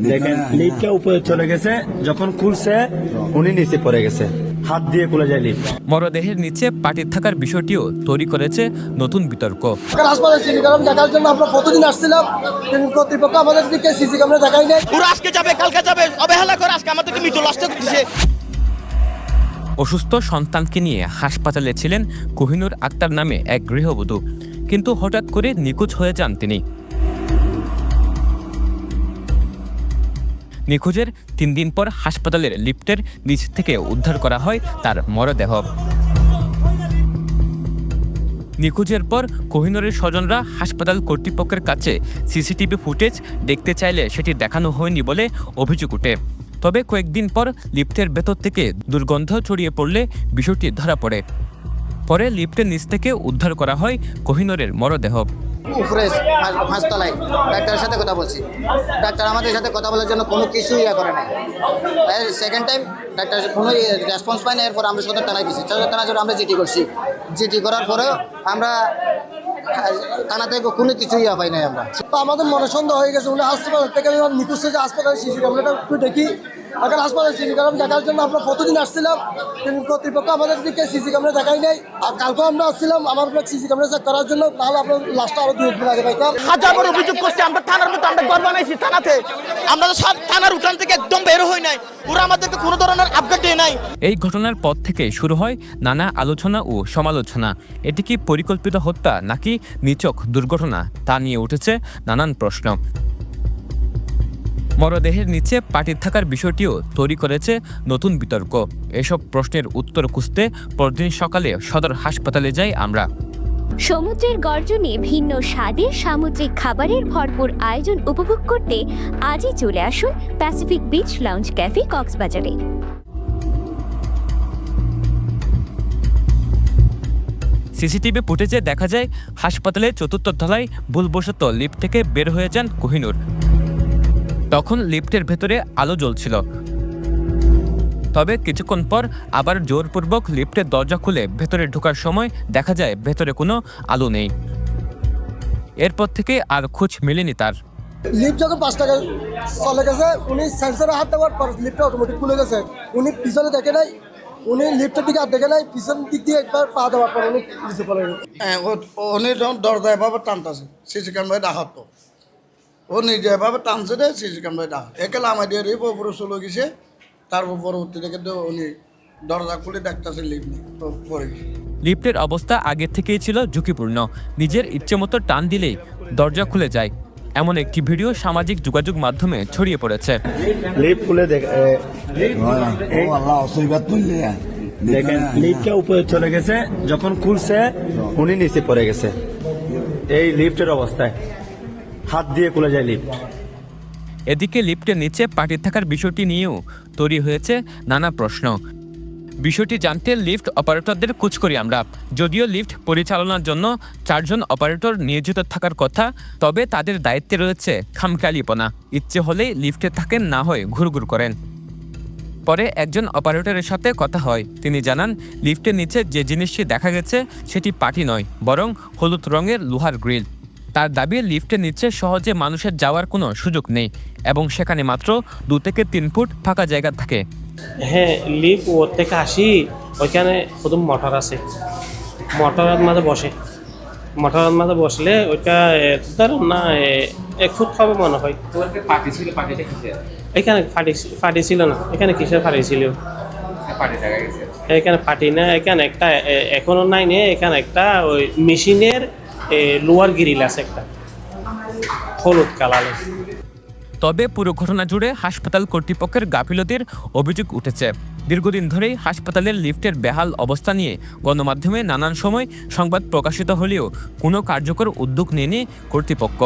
দেখেন লিফটটা উপরে চলে গেছে, যখন খুলছে উনি নিচে পড়ে গেছে, হাত দিয়ে খুলে যায় লিফট। মরদেহের নিচে পাটি থাকার বিষয়টিও তৈরি করেছে নতুন বিতর্ক। হাসপাতালে সিসি ক্যামেরা দেখার জন্য আমরা প্রতিদিন আসছিলাম, কিন্তু কর্তৃপক্ষ আমাদের দিকে সিসি ক্যামেরা দেখাই নাই। পুরো আজকে যাবে কালকে যাবে, অবহেলা করে আজকে আমাদেরকে মৃত্যু নষ্ট করতেছে। অসুস্থ সন্তানকে নিয়ে হাসপাতালে ছিলেন কোহিনুর আক্তার নামে এক গৃহবধূ, কিন্তু হঠাৎ করে নিখোঁজ হয়ে যান তিনি। নিখোঁজের 3 দিন পর হাসপাতালের লিফটের নিচ থেকে উদ্ধার করা হয় তার মরদেহ। নিখোঁজের পর কোহিনুরের স্বজনরা হাসপাতাল কর্তৃপক্ষের কাছে সিসিটিভি ফুটেজ দেখতে চাইলে সেটি দেখানো হয়নি বলে অভিযোগ ওঠে। তবে কয়েকদিন পর লিফটের ভেতর থেকে দুর্গন্ধ ছড়িয়ে পড়লে বিষয়টি ধরা পড়ে। পরে লিফটের নিচ থেকে উদ্ধার করা হয় কোহিনুরের মরদেহ। উপরে হাসপাতালে ডাক্তারের সাথে কথা বলছি, ডাক্তার আমাদের সাথে কথা বলার জন্য কোনো কিছু করে নাই। সেকেন্ড টাইম ডাক্তার কোনো রেসপন্স পায় না। এরপর আমরা সদর থানায় গেছি, সদর থানায় জন্য আমরা জিটি করছি, জিটি করার পরেও আমরা থানা থেকে কোনো কিছু পাই নাই। আমরা আমাদের মনে সন্দেহ হয়ে গেছে, উনি হাসপাতাল থেকে নিখোঁজ হয়েছে। হাসপাতালে সিসি ক্যামেরাটা একটু দেখি, এখন হাসপাতালে সিসি ক্যামেরা দেখার জন্য আমরা প্রতিদিন আসছিলাম, কিন্তু কর্তৃপক্ষ আমাদের দিকে সিসি ক্যামেরা দেখাই নাই। আর কালকেও আমরা আসছিলাম আমার সিসি ক্যামেরা চেক করার জন্য, তাহলে আপনার লাস্টটা আরো 2 দিন আগে পাইতাম। হাজার বড় অভিযোগ করছি আমরা থানার মতো, আমরা ঘর বানাইছি থানাতে, আমরা তো থানার উঠান থেকে একদম বের হই নাই, ওরা আমাদেরকে কোনো ধরনের আপডেট দেয় নাই। এই ঘটনার পর থেকে শুরু হয় নানা আলোচনা ও সমালোচনা। এটি কি পরিকল্পিত হত্যা নাকি নিছক দুর্ঘটনা, তা নিয়ে উঠেছে নানান প্রশ্ন। মরদেহের নিচে পাটি থাকার বিষয়টিও তৈরি করেছে নতুন বিতর্ক। এসব প্রশ্নের উত্তর খুঁজতে পরদিন সকালে সদর হাসপাতালে যাই আমরা। সমুদ্রের গর্জনে ভিন্ন স্বাদের সামুদ্রিক খাবারের ভরপুর আয়োজন উপভোগ করতে আজই চলে আসুন প্যাসিফিক বিচ লাউঞ্জ ক্যাফে কক্সবাজারে। সিসিটিভি ফুটেজে দেখা যায় হাসপাতালের 4র্থ তলায় ভুলবশত লিফট থেকে বের হয়ে যান কোহিনুর। তখন লিফটের ভেতরে আলো জ্বলছিল, তবে কিছুক্ষণ পর আবার জোরপূর্বক লিফটের দরজা খুলে ভেতরে ঢোকার সময় দেখা যায় ভেতরে কোনো আলো নেই। এরপর থেকে আর খোঁজ মেলেনি তার। লিফট যখন 5 টাকা চলে গেছে, উনি সেন্সরে হাত দেওয়ার পর লিফটটা অটোমেটিক খুলে গেছে। উনি পিছনে দেখে নাই, উনি লিফটের দিকে হাত দেখে নাই, পিছন দিক দিয়ে একবার পা দেওয়ার পর উনি নিচে পড়ে গেছে। উনি যখন দরজা এভাবে টানতেছে সিসি ক্যামেরায় ডাকাত, ও নিজে এভাবে টানছে রে সিসি ক্যামেরায় ডাকাত একেলা আমাদের উপরে চলে গেছে। তারপর পরবর্তী থেকে তো উনি দরজা খুলে দেখতেছে লিফট নেই, পড়ে গেছে। লিফটের অবস্থা আগে থেকেই ছিল ঝুঁকিপূর্ণ, নিজের ইচ্ছে মতো টান দিলেই দরজা খুলে যায়, এমন একটি ভিডিও সামাজিক যোগাযোগ মাধ্যমে ছড়িয়ে পড়েছে। লিফট খুলে দেখেন লিফটটা উপরে চলে গেছে, যখন খুলছে উনি নিচে পড়ে গেছে, এই লিফটের অবস্থায় হাত দিয়ে খুলে যায় লিফট। এদিকে লিফটের নিচে পাটি থাকার বিষয়টি নিয়েও তৈরি হয়েছে নানা প্রশ্ন। বিষয়টি জানতে লিফট অপারেটরদের খোঁজ করি আমরা। যদিও লিফট পরিচালনার জন্য 4 জন অপারেটর নিয়োজিত থাকার কথা, তবে তাদের দায়িত্বে রয়েছে খামখেয়ালিপনা। ইচ্ছে হলেই লিফটে থাকেন, না হয় ঘুরঘুর করেন। পরে একজন অপারেটরের সাথে কথা হয়, তিনি জানান লিফটের নিচে যে জিনিসটি দেখা গেছে সেটি পাটি নয়, বরং হলুদ রঙের লোহার গ্রিল। তার দাবি লিফটের নিচে সহজে মানুষের যাওয়ার কোনো সুযোগ নেই এবং সেখানে মাত্র 2 থেকে 3 ফুট ফাঁকা জায়গা থাকে। হ্যাঁ, লিফট ওর থেকে আসি, ওইখানে প্রথম মোটর আছে, মোটরের মাঝে বসে, মোটরের মাঝে বসলে ওইটা ধরুন না 1 ফুট হবে মনে হয়। এখানে ফাটি ছিল না, এখানে কিসের ফাটি ছিল? এখানে ফাটি না, এখানে একটা এখনো নাই নে, এখানে একটা ওই মেশিনের লোয়ার গ্রিল আছে একটা হলুদ কালারের। তবে পুরো ঘটনা জুড়ে হাসপাতাল কর্তৃপক্ষের গাফিলতির অভিযোগ উঠেছে। দীর্ঘদিন ধরেই হাসপাতালের লিফটের বেহাল অবস্থা নিয়ে গণমাধ্যমে নানান সময় সংবাদ প্রকাশিত হলেও কোনো কার্যকর উদ্যোগ নেয়নি কর্তৃপক্ষ।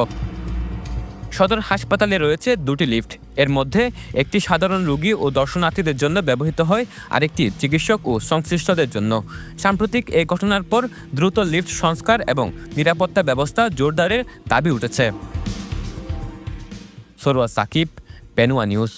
সদর হাসপাতালে রয়েছে 2টি লিফট, এর মধ্যে একটি সাধারণ রোগী ও দর্শনার্থীদের জন্য ব্যবহৃত হয়, আরেকটি চিকিৎসক ও সংশ্লিষ্টদের জন্য। সাম্প্রতিক এই ঘটনার পর দ্রুত লিফট সংস্কার এবং নিরাপত্তা ব্যবস্থা জোরদারের দাবি উঠেছে। সরওয়ার সাকিব, পেনুয়া নিউজ।